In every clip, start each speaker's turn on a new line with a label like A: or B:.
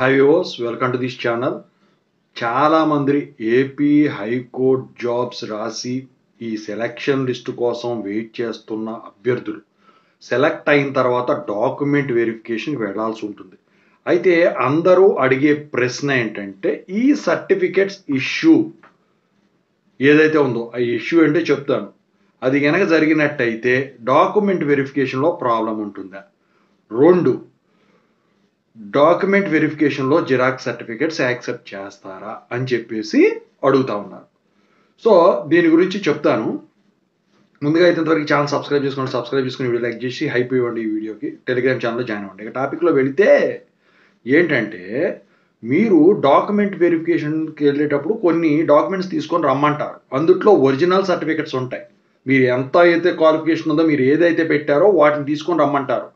A: High viewers, welcome to this channel. చాలామంది AP high court jobs రాసి ఈ సెలక్షన్ లిస్ట్ కోసం వెయిట్ చేస్తున్న అభ్యర్థులు సెలెక్ట్ అయిన తర్వాత డాక్యుమెంట్ వెరిఫికేషన్కి వెళ్లాల్సి ఉంటుంది. అయితే అందరూ అడిగే ప్రశ్న ఏంటంటే, ఈ సర్టిఫికెట్స్ ఇష్యూ ఏదైతే ఉందో ఆ ఇష్యూ అంటే చెప్తాను. అది కనుక జరిగినట్టయితే డాక్యుమెంట్ వెరిఫికేషన్లో ప్రాబ్లం ఉంటుందా? 2, డాక్యుమెంట్ వెరిఫికేషన్లో జిరాక్స్ సర్టిఫికెట్స్ యాక్సెప్ట్ చేస్తారా అని చెప్పేసి అడుగుతా ఉన్నారు. సో దీని గురించి చెప్తాను. ముందుగా అయితే ఇంతవరకు ఛానల్ సబ్స్క్రైబ్ చేసుకుని వీడియో లైక్ చేసి హైప్ ఇవ్వండి. ఈ వీడియోకి టెలిగ్రామ్ ఛానల్లో జాయిన్ అవ్వండి. ఇక టాపిక్లో వెళితే ఏంటంటే, మీరు డాక్యుమెంట్ వెరిఫికేషన్కి వెళ్ళేటప్పుడు కొన్ని డాక్యుమెంట్స్ తీసుకొని రమ్మంటారు. అందుట్లో ఒరిజినల్ సర్టిఫికెట్స్ ఉంటాయి. మీరు ఎంత అయితే క్వాలిఫికేషన్ ఉందో, మీరు ఏదైతే పెట్టారో వాటిని తీసుకొని రమ్మంటారు.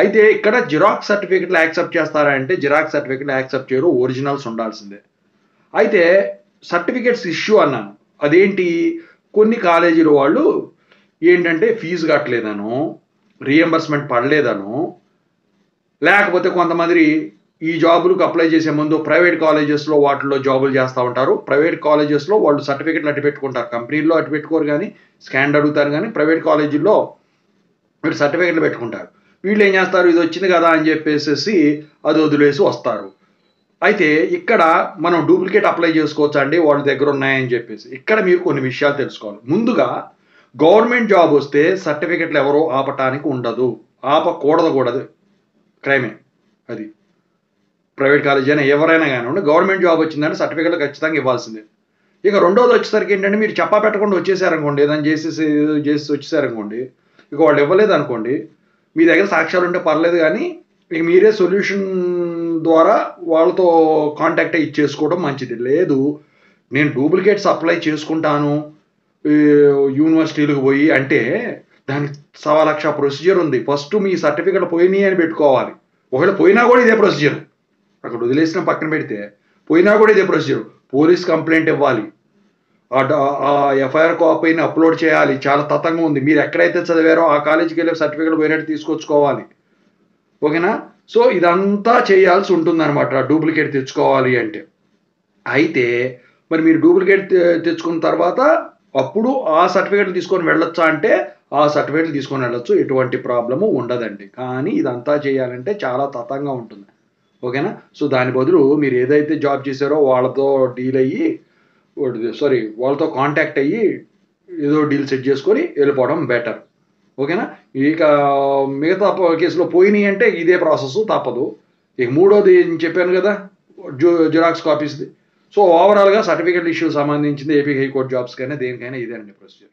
A: అయితే ఇక్కడ జిరాక్స్ సర్టిఫికెట్లు యాక్సెప్ట్ చేస్తారా అంటే, జిరాక్స్ సర్టిఫికెట్లు యాక్సెప్ట్ చేయరు, ఒరిజినల్స్ ఉండాల్సిందే. అయితే సర్టిఫికెట్స్ ఇష్యూ అన్నాను. అదేంటి, కొన్ని కాలేజీల వాళ్ళు ఏంటంటే ఫీజు కట్టలేదనో, రీఎంబర్స్మెంట్ పడలేదనో, లేకపోతే కొంతమంది ఈ జాబులకు అప్లై చేసే ముందు ప్రైవేట్ కాలేజెస్లో వాటిల్లో జాబులు చేస్తూ ఉంటారు. ప్రైవేట్ కాలేజెస్లో వాళ్ళు సర్టిఫికెట్లు అట్టు పెట్టుకుంటారు. కంపెనీల్లో అటు పెట్టుకోరు, కానీ స్కాన్ అడుగుతారు. కానీ ప్రైవేట్ కాలేజీల్లో మీరు సర్టిఫికెట్లు పెట్టుకుంటారు. వీళ్ళు ఏం చేస్తారు, ఇది వచ్చింది కదా అని చెప్పేసి అది వదిలేసి వస్తారు. అయితే ఇక్కడ మనం డూప్లికేట్ అప్లై చేసుకోవచ్చా అండి వాళ్ళ దగ్గర ఉన్నాయని చెప్పేసి? ఇక్కడ మీరు కొన్ని విషయాలు తెలుసుకోవాలి. ముందుగా, గవర్నమెంట్ జాబ్ వస్తే సర్టిఫికెట్లు ఎవరో ఆపటానికి ఉండదు, ఆపకూడదు కూడా, క్రైమే అది. ప్రైవేట్ కాలేజీ అయినా ఎవరైనా కానివ్వండి, గవర్నమెంట్ జాబ్ వచ్చిందంటే సర్టిఫికెట్లు ఖచ్చితంగా ఇవ్వాల్సిందే. ఇక రెండోది వచ్చేసరికి ఏంటంటే, మీరు చెప్పా పెట్టకుండా వచ్చేసారనుకోండి, ఏదైనా చేసి వచ్చేసారనుకోండి, ఇక వాళ్ళు ఇవ్వలేదు అనుకోండి, మీ దగ్గర సాక్ష్యాలు ఉంటే పర్లేదు, కానీ ఇక మీరే సొల్యూషన్ ద్వారా వాళ్ళతో కాంటాక్ట్ అయ్యి ఇచ్చేసుకోవడం మంచిది. లేదు, నేను డూప్లికేట్స్ అప్లై చేసుకుంటాను యూనివర్సిటీలకు పోయి అంటే, దానికి 1,00,000 ప్రొసీజర్ ఉంది. ఫస్ట్ మీ సర్టిఫికెట్ పోయినాయి అని పెట్టుకోవాలి. ఒకవేళ పోయినా కూడా ఇదే ప్రొసీజర్. అక్కడ వదిలేసిన పక్కన పెడితే పోయినా కూడా ఇదే ప్రొసీజర్. పోలీస్ కంప్లైంట్ ఇవ్వాలి, ఆ ఎఫ్ఐఆర్ కాపీని అప్లోడ్ చేయాలి. చాలా తతంగా ఉంది. మీరు ఎక్కడైతే చదివారో ఆ కాలేజీకి వెళ్ళి సర్టిఫికెట్ పోయినట్టు తీసుకొచ్చుకోవాలి. ఓకేనా? సో ఇదంతా చేయాల్సి ఉంటుందన్నమాట డూప్లికేట్ తెచ్చుకోవాలి అంటే. అయితే మరి మీరు డూప్లికేట్ తెచ్చుకున్న తర్వాత అప్పుడు ఆ సర్టిఫికెట్లు తీసుకొని వెళ్ళొచ్చా అంటే, ఆ సర్టిఫికెట్లు తీసుకొని వెళ్ళొచ్చు, ఎటువంటి ప్రాబ్లము ఉండదండి. కానీ ఇదంతా చేయాలంటే చాలా తతంగా ఉంటుంది. ఓకేనా? సో దాని బదులు మీరు ఏదైతే జాబ్ చేశారో వాళ్ళతో డీల్ అయ్యి వాళ్ళతో కాంటాక్ట్ అయ్యి ఏదో డీల్ సెట్ చేసుకొని వెళ్ళిపోవడం బెటర్. ఓకేనా? ఇక మిగతా కేసులో పోయినాయి అంటే ఇదే ప్రాసెస్, తప్పదు. ఇక మూడోది చెప్పాను కదా, జిరాక్స్ కాపీస్ది. సో ఓవరాల్గా సర్టిఫికెట్ ఇష్యూ సంబంధించింది ఏపీ హైకోర్టు జాబ్స్కైనా దేనికైనా ఇదేనండి ప్రొసీజర్.